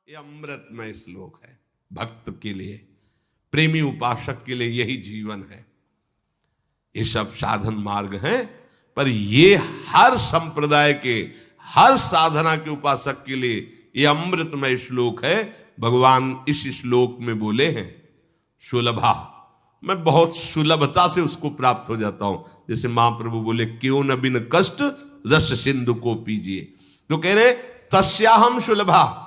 ये अमृतमय श्लोक है भक्त के लिए, प्रेमी उपासक के लिए यही जीवन है। ये सब साधन मार्ग हैं, पर ये हर संप्रदाय के, हर साधना के उपासक के लिए ये अमृतमय श्लोक है। भगवान इस श्लोक में बोले हैं सुलभा, मैं बहुत सुलभता से उसको प्राप्त हो जाता हूं। जैसे महाप्रभु बोले क्यों न बिन कष्ट रस सिंधु को पीजिए, तो कह रहे तस्याहम सुलभा,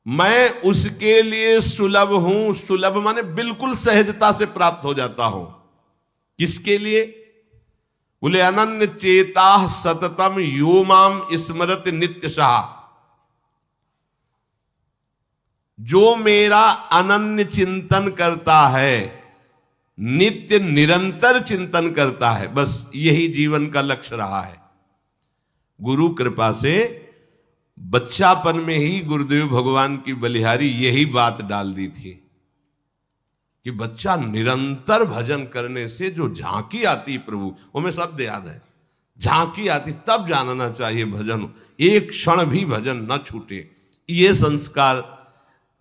मैं उसके लिए सुलभ हूं। सुलभ माने बिल्कुल सहजता से प्राप्त हो जाता हूं। किसके लिए? बोले अनन्य चेता सततम यो माम स्मरत नित्यशः, जो मेरा अनन्य चिंतन करता है, नित्य निरंतर चिंतन करता है, बस यही जीवन का लक्ष्य रहा है। गुरु कृपा से बच्चापन में ही गुरुदेव भगवान की बलिहारी यही बात डाल दी थी कि बच्चा निरंतर भजन करने से जो झांकी आती प्रभु, वो में शब्द याद है, झांकी आती तब जानना चाहिए भजन, एक क्षण भी भजन न छूटे। ये संस्कार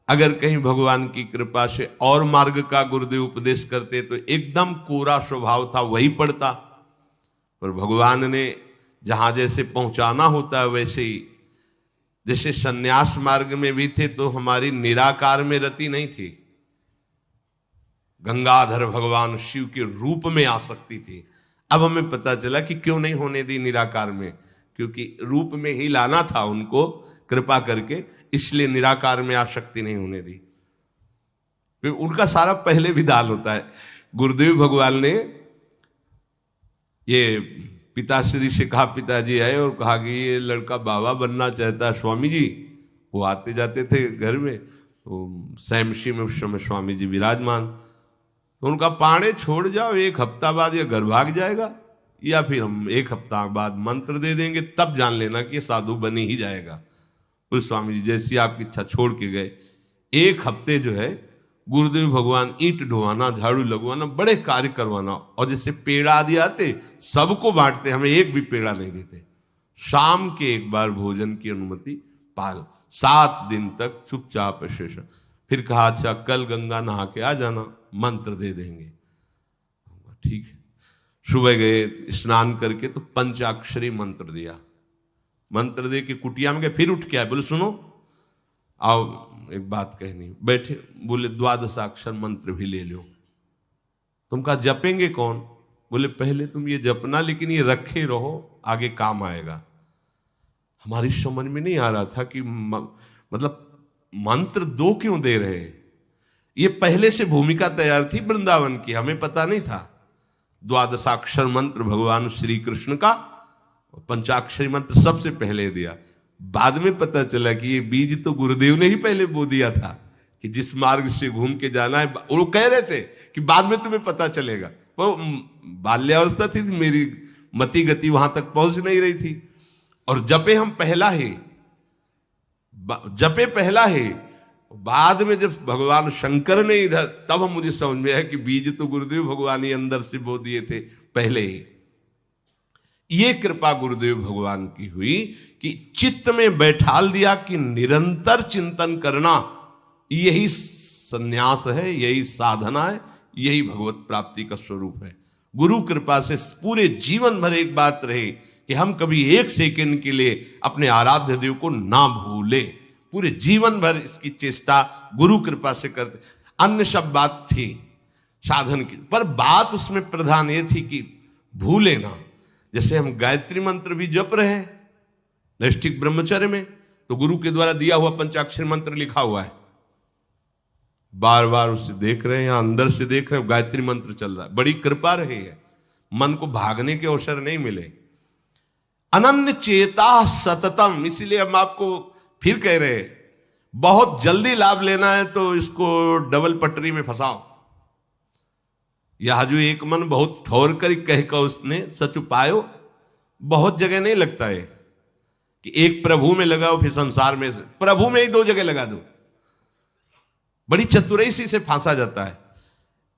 अगर कहीं भगवान की कृपा से और मार्ग का गुरुदेव उपदेश करते तो एकदम कोरा स्वभाव था वही पड़ता, पर भगवान ने जहां जैसे पहुंचाना होता है वैसे ही, जैसे सन्यास मार्ग में भी थे तो हमारी निराकार में रति नहीं थी, गंगाधर भगवान शिव के रूप में आसक्ति थी। अब हमें पता चला कि क्यों नहीं होने दी निराकार में, क्योंकि रूप में ही लाना था उनको कृपा करके, इसलिए निराकार में आसक्ति नहीं होने दी। फिर उनका सारा पहले विधान होता है। गुरुदेव भगवान ने ये पिताश्री से कहा, पिताजी आए और कहा कि ये लड़का बाबा बनना चाहता है स्वामी जी। वो आते जाते थे घर में, तो सैमशी में उस समय स्वामी जी विराजमान, तो उनका पाणे छोड़ जाओ, एक हफ्ता बाद ये घर भाग जाएगा, या फिर हम एक हफ्ता बाद मंत्र दे देंगे, तब जान लेना कि ये साधु बनी ही जाएगा। उस स्वामी जी जैसी आपकी इच्छा छोड़ के गए। एक हफ्ते जो है गुरुदेव भगवान ईंट ढोवाना, झाड़ू लगवाना, बड़े कार्य करवाना, और जैसे पेड़ा आदि आते सबको बांटते, हमें एक भी पेड़ा नहीं देते। शाम के एक बार भोजन की अनुमति पाल, 7 दिन तक चुपचाप शेष। फिर कहा अच्छा कल गंगा नहा के आ जाना, मंत्र दे देंगे। ठीक है, सुबह गए स्नान करके तो पंचाक्षरी मंत्र दिया, मंत्र दे के कुटिया में गए, फिर उठ के आए, बोले सुनो आओ एक बात कहनी। बैठे, बोले 12 मंत्र भी ले लो। तुम कहा जपेंगे कौन? बोले पहले तुम ये जपना, लेकिन ये रखे रहो, आगे काम आएगा। हमारी समझ में नहीं आ रहा था कि मतलब मंत्र 2 क्यों दे रहे हैं। ये पहले से भूमिका तैयार थी वृंदावन की, हमें पता नहीं था। 12 मंत्र भगवान श्री कृष्ण का, पंचाक्षरी मंत्र सबसे पहले दिया। बाद में पता चला कि ये बीज तो गुरुदेव ने ही पहले बो दिया था कि जिस मार्ग से घूम के जाना है। वो कह रहे थे कि बाद में तुम्हें पता चलेगा, वो बाल्यावस्था थी, मेरी मति गति वहां तक पहुंच नहीं रही थी। और जपे हम पहला ही, जपे पहला ही, बाद में जब भगवान शंकर ने इधर, तब हम मुझे समझ में आया कि बीज तो गुरुदेव भगवान ही अंदर से बो दिए थे पहले ही। ये कृपा गुरुदेव भगवान की हुई कि चित्त में बैठाल दिया कि निरंतर चिंतन करना यही संन्यास है, यही साधना है, यही भगवत प्राप्ति का स्वरूप है। गुरु कृपा से पूरे जीवन भर एक बात रहे कि हम कभी 1 सेकंड के लिए अपने आराध्य देव को ना भूले। पूरे जीवन भर इसकी चेष्टा गुरु कृपा से करते। अन्य सब बात थी साधन की, पर बात उसमें प्रधान ये थी कि भूले ना। जैसे हम गायत्री मंत्र भी जप रहे हैं नैष्ठिक ब्रह्मचर्य में, तो गुरु के द्वारा दिया हुआ पंचाक्षर मंत्र लिखा हुआ है, बार बार उसे देख रहे हैं, या अंदर से देख रहे हैं, गायत्री मंत्र चल रहा है। बड़ी कृपा रही है, मन को भागने के अवसर नहीं मिले। अनन्य चेता सततम, इसीलिए हम आपको फिर कह रहे हैं, बहुत जल्दी लाभ लेना है तो इसको डबल पटरी में फंसाओ। यह जो एक मन बहुत ठोर कर कह कर उसने सच उपायो, बहुत जगह नहीं लगता है कि एक प्रभु में लगाओ फिर संसार में, प्रभु में ही 2 जगह लगा दो। बड़ी चतुराई से फांसा जाता है।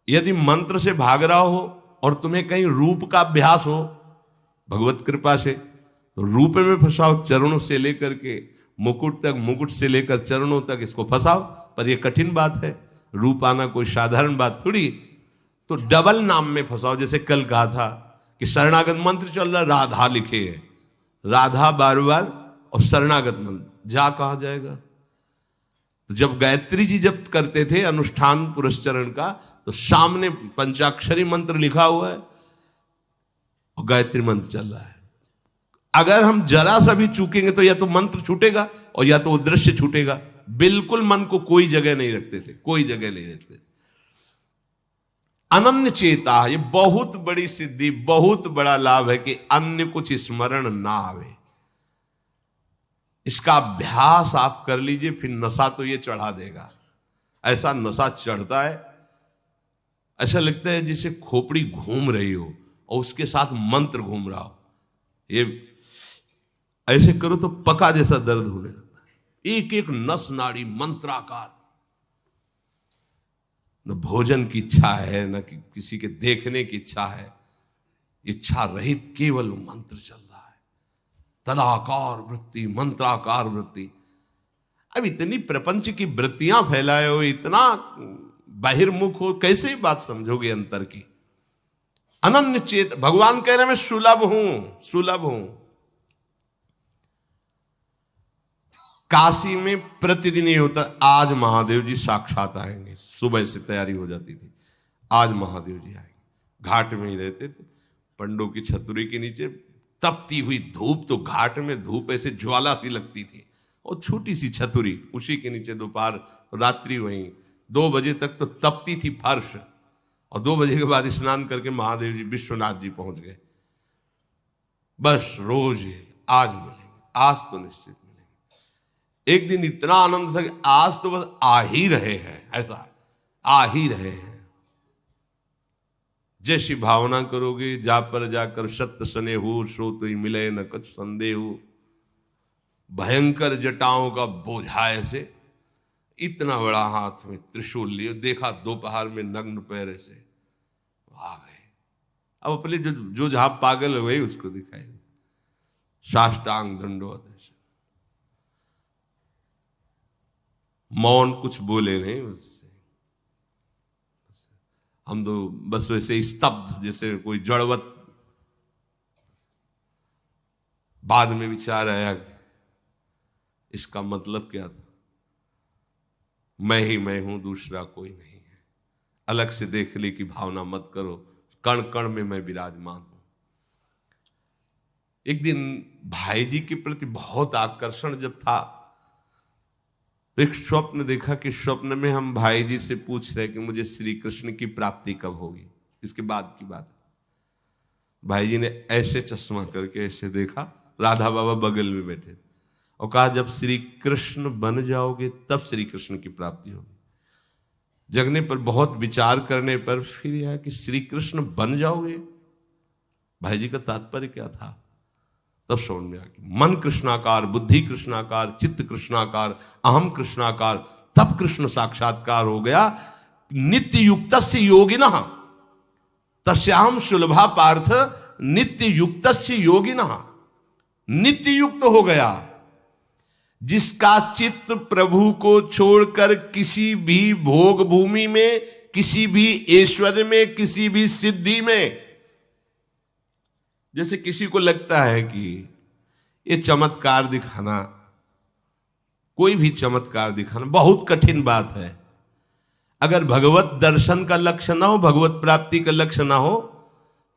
यदि मंत्र से भाग रहा हो और तुम्हें कहीं रूप का अभ्यास हो भगवत कृपा से, तो रूप में फंसाओ, चरणों से लेकर के मुकुट तक, मुकुट से लेकर चरणों तक इसको फंसाओ। पर यह कठिन बात है, रूप आना कोई साधारण बात थोड़ी। तो डबल नाम में फंसाओ। जैसे कल कहा था कि शरणागत मंत्र चल रहा, राधा लिखे है, राधा बार बार, और शरणागत मंत्र जा कहा जाएगा। तो जब गायत्री जी जब करते थे अनुष्ठान पुरस्चरण का, तो सामने पंचाक्षरी मंत्र लिखा हुआ है और गायत्री मंत्र चल रहा है। अगर हम जरा सा भी चूकेंगे तो या तो मंत्र छूटेगा और या तो वो दृश्य छूटेगा। बिल्कुल मन को कोई जगह नहीं रखते थे, कोई जगह नहीं रखते। अनन्य चेता, ये बहुत बड़ी सिद्धि, बहुत बड़ा लाभ है कि अन्य कुछ स्मरण ना आवे। इसका अभ्यास आप कर लीजिए, फिर नशा तो ये चढ़ा देगा। ऐसा नशा चढ़ता है, ऐसा लगता है जैसे खोपड़ी घूम रही हो और उसके साथ मंत्र घूम रहा हो। ये ऐसे करो तो पका जैसा दर्द होने लगता है। एक एक नस नाड़ी मंत्राकार। न भोजन की इच्छा है, न किसी के देखने की इच्छा है, इच्छा रहित केवल मंत्र चल रहा है। तदाकार वृत्ति, मंत्राकार वृत्ति। अब इतनी प्रपंच की वृत्तियां फैलाए हो, इतना बहिर्मुख हो, कैसे बात समझोगे अंतर की। अनन्य चेत, भगवान कह रहे मैं सुलभ हूं, सुलभ हूं। काशी में प्रतिदिन ये होता, आज महादेव जी साक्षात आएंगे। सुबह से तैयारी हो जाती थी, आज महादेव जी आएंगे। घाट में ही रहते थे, पंडों की छतरी के नीचे तपती हुई धूप, तो घाट में धूप ऐसे ज्वाला सी लगती थी, और छोटी सी छतरी, उसी के नीचे दोपहर रात्रि वहीं 2 बजे तक तो तपती थी फर्श। और 2 बजे के बाद स्नान करके महादेव जी विश्वनाथ जी पहुंच गए। बस रोज आज मिलेंगे, आज तो निश्चित मिलेंगे। एक दिन इतना आनंद था कि आज तो बस आ ही रहे हैं, ऐसा आ ही रहे हैं। जैसी भावना करोगे, जा पर जाकर सत्य सने हो, सो तो ही मिले न कुछ संदेह हो। भयंकर जटाओं का बोझा ऐसे, इतना बड़ा हाथ में त्रिशूल लिए, देखा दोपहर में नग्न पैर से आ गए। अब अपने जो जहां पागल हुए उसको दिखाई, साष्टांग दंडवत। मौन, कुछ बोले नहीं उससे। हम तो बस वैसे स्तब्ध, जैसे कोई जड़वत। बाद में विचार आया इसका मतलब क्या था। मैं ही मैं हूं, दूसरा कोई नहीं है। अलग से देखने की भावना मत करो, कण कण में मैं विराजमान हूं। एक दिन भाई जी के प्रति बहुत आकर्षण जब था, तो एक स्वप्न देखा कि स्वप्न में हम भाई जी से पूछ रहे कि मुझे श्री कृष्ण की प्राप्ति कब होगी। इसके बाद की बात, भाई जी ने ऐसे चश्मा करके ऐसे देखा, राधा बाबा बगल में बैठे, और कहा जब श्री कृष्ण बन जाओगे तब श्री कृष्ण की प्राप्ति होगी। जगने पर, बहुत विचार करने पर फिर यह कि श्री कृष्ण बन जाओगे, भाई जी का तात्पर्य क्या था। तब समझ में आ गया, मन कृष्णाकार, बुद्धि कृष्णाकार, चित्त कृष्णाकार, अहम कृष्णाकार, तब कृष्ण साक्षात्कार हो गया। नित्य युक्तस्य योगिनः तस्याहं सुलभा पार्थ नित्य युक्तस्य योगिनः। नित्य युक्त हो गया, जिसका चित्त प्रभु को छोड़कर किसी भी भोग भूमि में, किसी भी ऐश्वर्य में, किसी भी सिद्धि में। जैसे किसी को लगता है कि ये चमत्कार दिखाना, कोई भी चमत्कार दिखाना बहुत कठिन बात है। अगर भगवत दर्शन का लक्ष्य ना हो, भगवत प्राप्ति का लक्ष्य ना हो,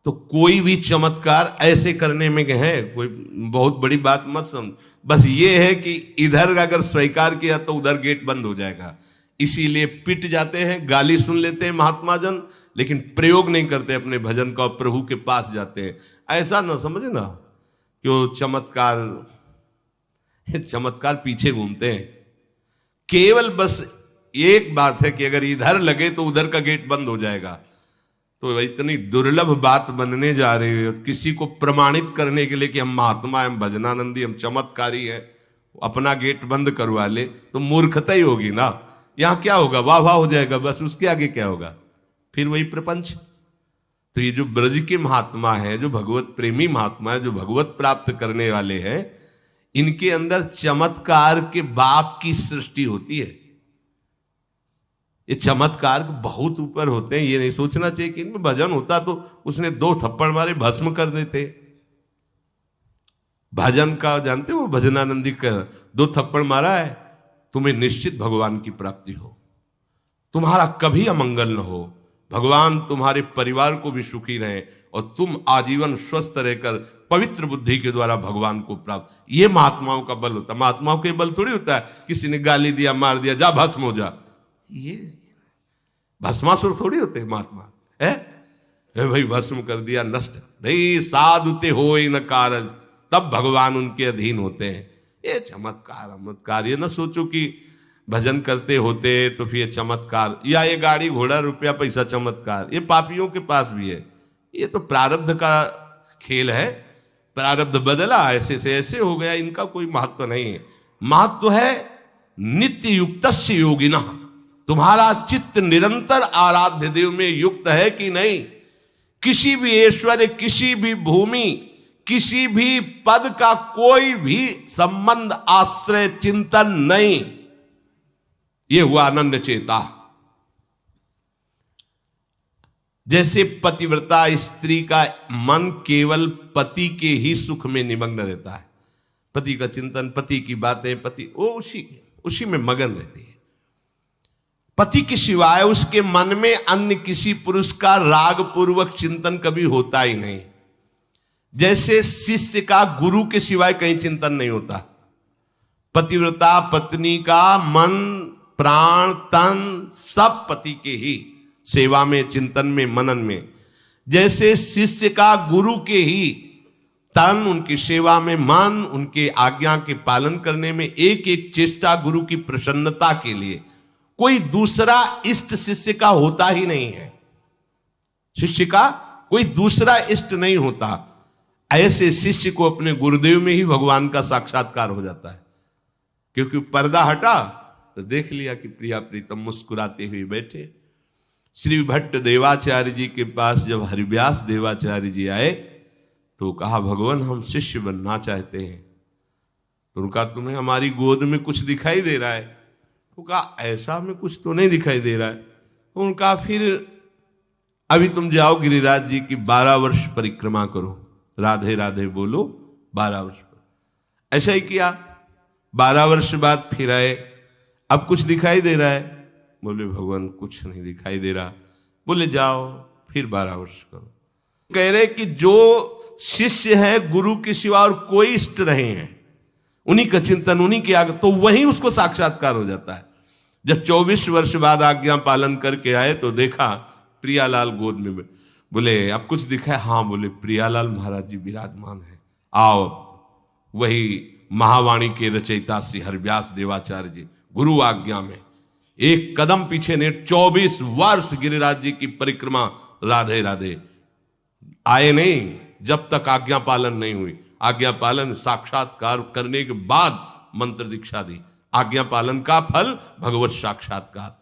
तो कोई भी चमत्कार ऐसे करने में है कोई बहुत बड़ी बात मत समझ। बस ये है कि इधर अगर स्वीकार किया तो उधर गेट बंद हो जाएगा। इसीलिए पिट जाते हैं, गाली सुन लेते हैं महात्मा जन, लेकिन प्रयोग नहीं करते अपने भजन का, प्रभु के पास जाते हैं। ऐसा ना समझे ना कि वो चमत्कार पीछे घूमते हैं। केवल बस एक बात है कि अगर इधर लगे तो उधर का गेट बंद हो जाएगा। तो इतनी दुर्लभ बात बनने जा रही है, किसी को प्रमाणित करने के लिए कि हम महात्मा, हम भजनानंदी, हम चमत्कारी हैं, अपना गेट बंद करवा ले तो मूर्खता ही होगी ना। यहां क्या होगा, वाह वाह हो जाएगा, बस उसके आगे क्या होगा, फिर वही प्रपंच। तो ये जो ब्रज के महात्मा है, जो भगवत प्रेमी महात्मा है, जो भगवत प्राप्त करने वाले हैं, इनके अंदर चमत्कार के बाप की सृष्टि होती है। ये चमत्कार बहुत ऊपर होते हैं। ये नहीं सोचना चाहिए कि इनमें भजन होता तो उसने 2 थप्पड़ मारे भस्म कर देते। भजन का जानते हो, भजनानंदी का 2 थप्पड़ मारा है, तुम्हें निश्चित भगवान की प्राप्ति हो, तुम्हारा कभी अमंगल न हो, भगवान तुम्हारे परिवार को भी सुखी रहे और तुम आजीवन स्वस्थ रहकर पवित्र बुद्धि के द्वारा भगवान को प्राप्त। ये महात्माओं का बल होता है। महात्माओं के बल थोड़ी होता है किसी ने गाली दिया, मार दिया, जा भस्म हो जा। ये भस्मासुर थोड़ी होते हैं महात्मा है भाई, भस्म कर दिया, नष्ट नहीं। साधुते हो न कारज, तब भगवान उनके अधीन होते हैं। ये चमत्कार ये ना सोचो कि भजन करते होते तो फिर ये चमत्कार, या ये गाड़ी घोड़ा रुपया पैसा चमत्कार, ये पापियों के पास भी है। ये तो प्रारब्ध का खेल है, प्रारब्ध बदला, ऐसे से ऐसे हो गया, इनका कोई महत्व नहीं है। महत्व है नित्य युक्तस्य योगिना, तुम्हारा चित्त निरंतर आराध्य देव में युक्त है कि नहीं। किसी भी ऐश्वर्य, किसी भी भूमि, किसी भी पद का कोई भी संबंध, आश्रय, चिंतन नहीं। ये हुआ अनन्य चेता। जैसे पतिव्रता स्त्री का मन केवल पति के ही सुख में निमग्न रहता है, पति का चिंतन, पति की बातें, पति वो उसी में मगन रहती है। पति के सिवाय उसके मन में अन्य किसी पुरुष का राग पूर्वक चिंतन कभी होता ही नहीं। जैसे शिष्य का गुरु के सिवाय कहीं चिंतन नहीं होता। पतिव्रता पत्नी का मन, प्राण, तन सब पति के ही सेवा में, चिंतन में, मनन में। जैसे शिष्य का गुरु के ही तन, उनकी सेवा में मन, उनके आज्ञा के पालन करने में, एक एक चेष्टा गुरु की प्रसन्नता के लिए। कोई दूसरा इष्ट शिष्य का होता ही नहीं है। शिष्य का कोई दूसरा इष्ट नहीं होता। ऐसे शिष्य को अपने गुरुदेव में ही भगवान का साक्षात्कार हो जाता है। क्योंकि पर्दा हटा तो देख लिया कि प्रिया प्रीतम मुस्कुराते हुए बैठे। श्री भट्ट देवाचार्य जी के पास जब हरिव्यास देवाचार्य जी आए तो कहा, भगवान हम शिष्य बनना चाहते हैं। तो उनका, तुम्हें हमारी गोद में कुछ दिखाई दे रहा है? तो कहा, ऐसा में कुछ तो नहीं दिखाई दे रहा है। तो उनका, फिर अभी तुम जाओ गिरिराज जी की 12 वर्ष परिक्रमा करो, राधे राधे बोलो 12 वर्ष पर। ऐसा ही किया। 12 वर्ष बाद फिर आए, अब कुछ दिखाई दे रहा है? बोले भगवान कुछ नहीं दिखाई दे रहा। बोले जाओ फिर 12 वर्ष करो। कह रहे कि जो शिष्य है गुरु के सिवा और कोई इष्ट रहे हैं, उन्हीं का चिंतन, उन्हीं के आगे, तो वहीं उसको साक्षात्कार हो जाता है। जब 24 वर्ष बाद आज्ञा पालन करके आए तो देखा प्रियालाल गोद में। बोले अब कुछ दिखा है? हाँ। बोले प्रियालाल महाराज जी विराजमान है, आओ। वही महावाणी के रचयिता श्री हरिव्यास देवाचार्य जी गुरु आज्ञा में एक कदम पीछे ने 24 वर्ष गिरिराज जी की परिक्रमा राधे राधे आए नहीं, जब तक आज्ञा पालन नहीं हुई। आज्ञा पालन साक्षात्कार करने के बाद मंत्र दीक्षा दी। आज्ञा पालन का फल भगवत साक्षात्कार।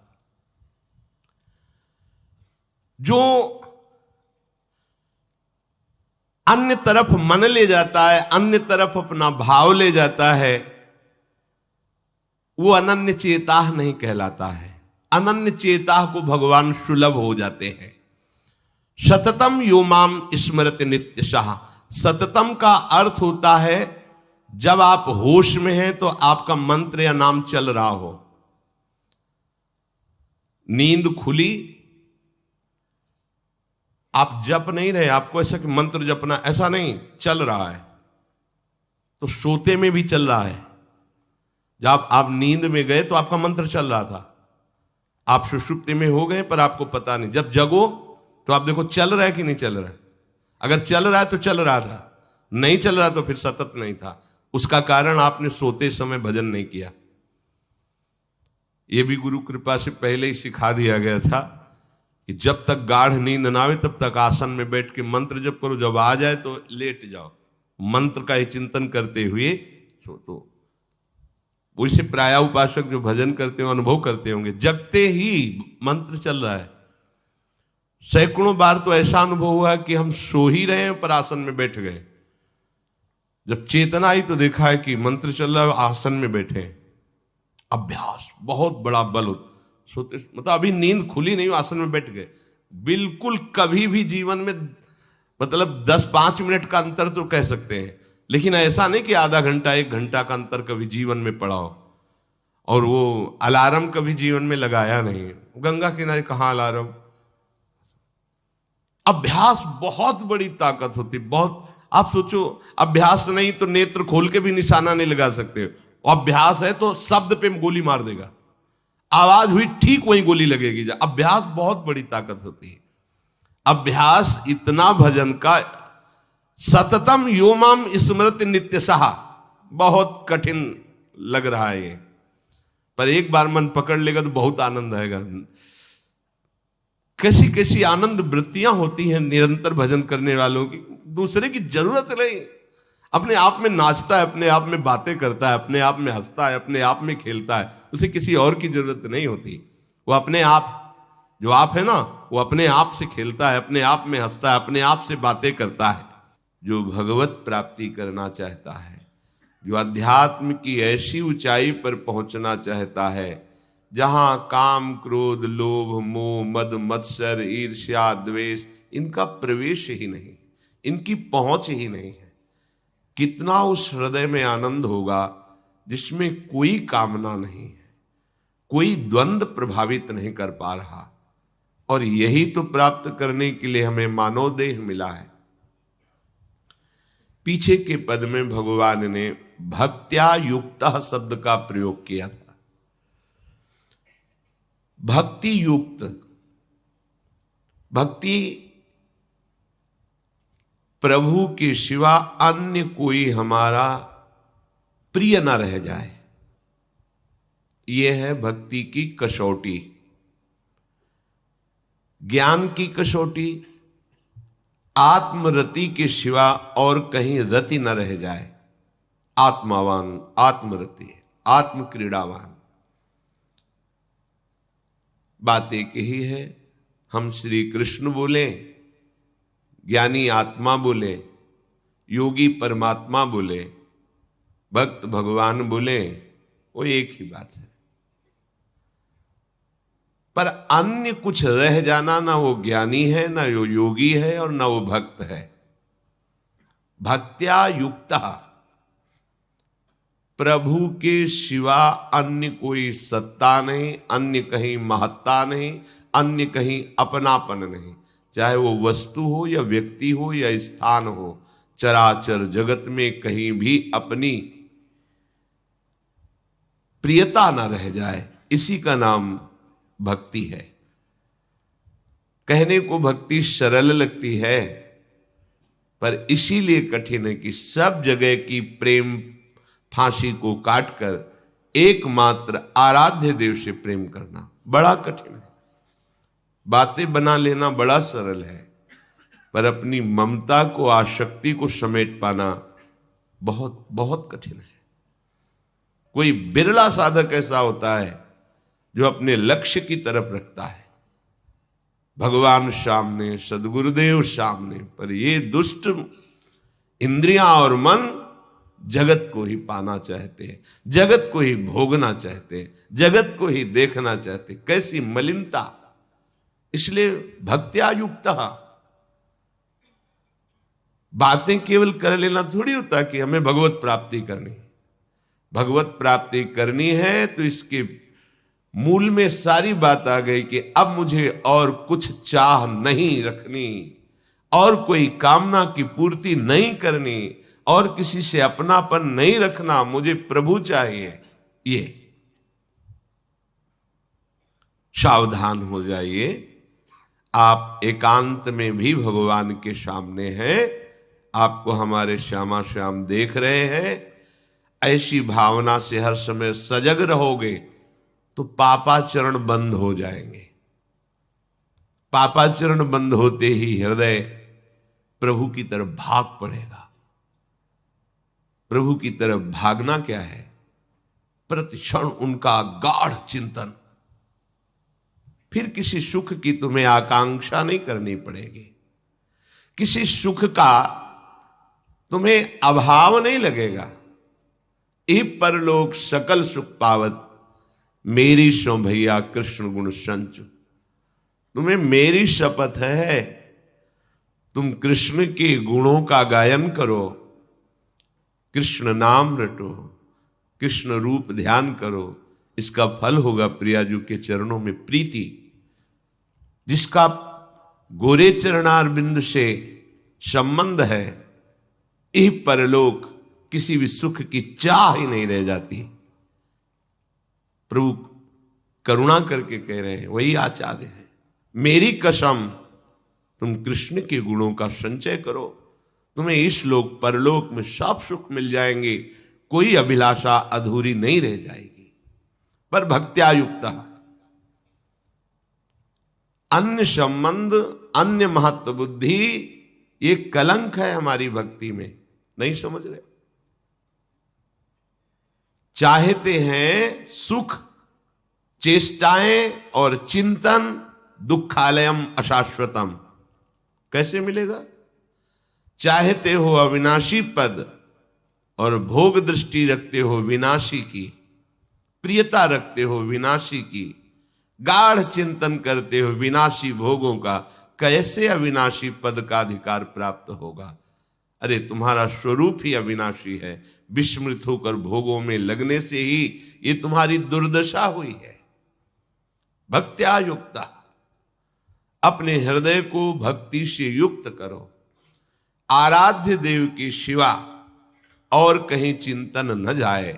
जो अन्य तरफ मन ले जाता है, अन्य तरफ अपना भाव ले जाता है, वो अनन्य चेता नहीं कहलाता है। अनन्य चेता को भगवान सुलभ हो जाते हैं। सततम यो माम स्मरति नित्यशः। सततम का अर्थ होता है जब आप होश में हैं तो आपका मंत्र या नाम चल रहा हो। नींद खुली, आप जप नहीं रहे, आपको ऐसा कि मंत्र जपना, ऐसा नहीं, चल रहा है। तो सोते में भी चल रहा है। जब आप नींद में गए तो आपका मंत्र चल रहा था। आप सुषुप्ति में हो गए पर आपको पता नहीं। जब जगो तो आप देखो चल रहा है कि नहीं चल रहा है। अगर चल रहा है तो चल रहा था, नहीं चल रहा तो फिर सतत नहीं था। उसका कारण आपने सोते समय भजन नहीं किया। यह भी गुरु कृपा से पहले ही सिखा दिया गया था कि जब तक गाढ़ नींद ना आवे तब तक आसन में बैठ के मंत्र जप करो, जब आ जाए तो लेट जाओ, मंत्र का ही चिंतन करते हुए सो। तो वैसे प्राय उपासक जो भजन करते हो अनुभव करते होंगे, जगते ही मंत्र चल रहा है। सैकड़ों बार तो ऐसा अनुभव हुआ कि हम सो ही रहे हैं पर आसन में बैठ गए। जब चेतना आई तो देखा है कि मंत्र चल रहा है, आसन में बैठे हैं। अभ्यास बहुत बड़ा बल सोते, मतलब अभी नींद खुली नहीं, आसन में बैठ गए। बिल्कुल कभी भी जीवन में मतलब 10-5 मिनट का अंतर तो कह सकते हैं, लेकिन ऐसा नहीं कि आधा घंटा 1 घंटा का अंतर कभी जीवन में पड़ा हो। और वो अलार्म कभी जीवन में लगाया नहीं, गंगा किनारे कहाँ अलार्म। अभ्यास बहुत बड़ी ताकत होती, बहुत। आप सोचो, अभ्यास नहीं तो नेत्र खोल के भी निशाना नहीं लगा सकते, अभ्यास है तो शब्द पे गोली मार देगा, आवाज हुई ठीक वही गोली लगेगी। अभ्यास बहुत बड़ी ताकत होती है। अभ्यास इतना भजन का, सततम योमाम स्मृति नित्यशः, बहुत कठिन लग रहा है ये, पर एक बार मन पकड़ लेगा तो बहुत आनंद आएगा। कैसी कैसी आनंद वृत्तियां होती हैं निरंतर भजन करने वालों की। दूसरे की जरूरत नहीं, अपने आप में नाचता है, अपने आप में बातें करता है, अपने आप में हंसता है, अपने आप में खेलता है, उसे किसी और की जरूरत नहीं होती। वो अपने आप, जो आप है ना, वो अपने आप से खेलता है, अपने आप में हंसता है, अपने आप से बातें करता है। जो भगवत प्राप्ति करना चाहता है, जो अध्यात्म की ऐसी ऊंचाई पर पहुंचना चाहता है जहां काम, क्रोध, लोभ, मोह, मद, मत्सर, ईर्ष्या, द्वेष, इनका प्रवेश ही नहीं, इनकी पहुंच ही नहीं है, कितना उस हृदय में आनंद होगा जिसमें कोई कामना नहीं है, कोई द्वंद्व प्रभावित नहीं कर पा रहा। और यही तो प्राप्त करने के लिए हमें मानव देह मिला है। पीछे के पद में भगवान ने भक्त्या युक्तः शब्द का प्रयोग किया था। भक्ति युक्त, भक्ति प्रभु के सिवा अन्य कोई हमारा प्रिय न रह जाए, यह है भक्ति की कसौटी। ज्ञान की कसौटी, आत्मरति के सिवा और कहीं रति न रह जाए। आत्मावान, आत्मरति, आत्म क्रीड़ावान, बात एक ही है। हम श्री कृष्ण बोले, ज्ञानी आत्मा बोले, योगी परमात्मा बोले, भक्त भगवान बोले, वो एक ही बात है। पर अन्य कुछ रह जाना, ना वो ज्ञानी है, ना वो योगी है, और ना वो भक्त है। भक्त्या युक्तः, प्रभु के सिवा अन्य कोई सत्ता नहीं, अन्य कहीं महत्ता नहीं, अन्य कहीं अपनापन नहीं, चाहे वो वस्तु हो या व्यक्ति हो या स्थान हो, चराचर जगत में कहीं भी अपनी प्रियता ना रह जाए, इसी का नाम भक्ति है। कहने को भक्ति सरल लगती है, पर इसीलिए कठिन है कि सब जगह की प्रेम फांसी को काटकर एकमात्र आराध्य देव से प्रेम करना बड़ा कठिन है। बातें बना लेना बड़ा सरल है, पर अपनी ममता को, आसक्ति को समेट पाना बहुत बहुत कठिन है। कोई बिरला साधक ऐसा होता है जो अपने लक्ष्य की तरफ रखता है, भगवान सामने, सदगुरुदेव सामने, पर ये दुष्ट इंद्रियां और मन जगत को ही पाना चाहते हैं, जगत को ही भोगना चाहते हैं, जगत को ही देखना चाहते हैं। कैसी मलिनता! इसलिए भक्त्या युक्तः, बातें केवल कर लेना थोड़ी होता कि हमें भगवत प्राप्ति करनी। भगवत प्राप्ति करनी है तो इसके मूल में सारी बात आ गई कि अब मुझे और कुछ चाह नहीं रखनी, और कोई कामना की पूर्ति नहीं करनी, और किसी से अपनापन नहीं रखना, मुझे प्रभु चाहिए। ये सावधान हो जाइए, आप एकांत में भी भगवान के सामने हैं, आपको हमारे श्यामा श्याम देख रहे हैं। ऐसी भावना से हर समय सजग रहोगे तो पापाचरण बंद हो जाएंगे। पापाचरण बंद होते ही हृदय प्रभु की तरफ भाग पड़ेगा। प्रभु की तरफ भागना क्या है? प्रतिक्षण उनका गाढ़ चिंतन। फिर किसी सुख की तुम्हें आकांक्षा नहीं करनी पड़ेगी, किसी सुख का तुम्हें अभाव नहीं लगेगा। ई परलोक सकल सुख पावत, मेरी सो भैया कृष्ण गुण संचु। तुम्हें मेरी शपथ है, तुम कृष्ण के गुणों का गायन करो, कृष्ण नाम रटो, कृष्ण रूप ध्यान करो। इसका फल होगा प्रियाजू के चरणों में प्रीति। जिसका गोरे चरणार बिंद से संबंध है, यह परलोक किसी भी सुख की चाह ही नहीं रह जाती। प्रभु करुणा करके कह रहे हैं, वही आचार्य है। मेरी कसम, तुम कृष्ण के गुणों का संचय करो, तुम्हें इस लोक परलोक में सब सुख मिल जाएंगे, कोई अभिलाषा अधूरी नहीं रह जाएगी। पर भक्त्या युक्त अन्य संबंध, अन्य महत्व बुद्धि, ये कलंक है हमारी भक्ति में। नहीं समझ रहे? चाहते हैं सुख, चेष्टाएं और चिंतन, दुखालयम अशाश्वतम। कैसे मिलेगा? चाहते हो अविनाशी पद और भोग दृष्टि रखते हो विनाशी की, प्रियता रखते हो विनाशी की, गाढ़ चिंतन करते हो विनाशी भोगों का, कैसे अविनाशी पद का अधिकार प्राप्त होगा? अरे तुम्हारा स्वरूप ही अविनाशी है। विस्मृत होकर भोगों में लगने से ही ये तुम्हारी दुर्दशा हुई है। भक्त्या युक्ता, अपने हृदय को भक्ति से युक्त करो। आराध्य देव की शिवा और कहीं चिंतन न जाए।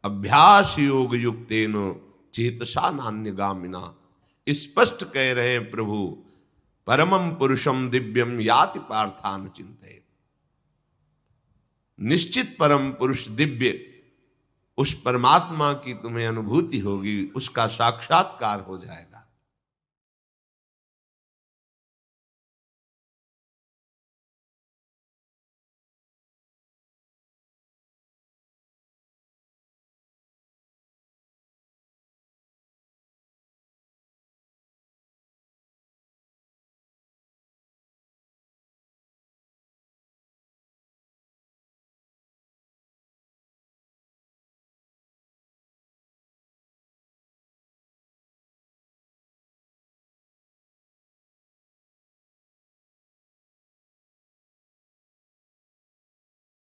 अभ्यास योग युक्तेनो चेतसा नान्यगामिना। स्पष्ट कह रहे हैं प्रभु, परमं पुरुषम दिव्यम याति पार्थान चिंतयेत्। निश्चित परम पुरुष दिव्य, उस परमात्मा की तुम्हें अनुभूति होगी, उसका साक्षात्कार हो जाएगा।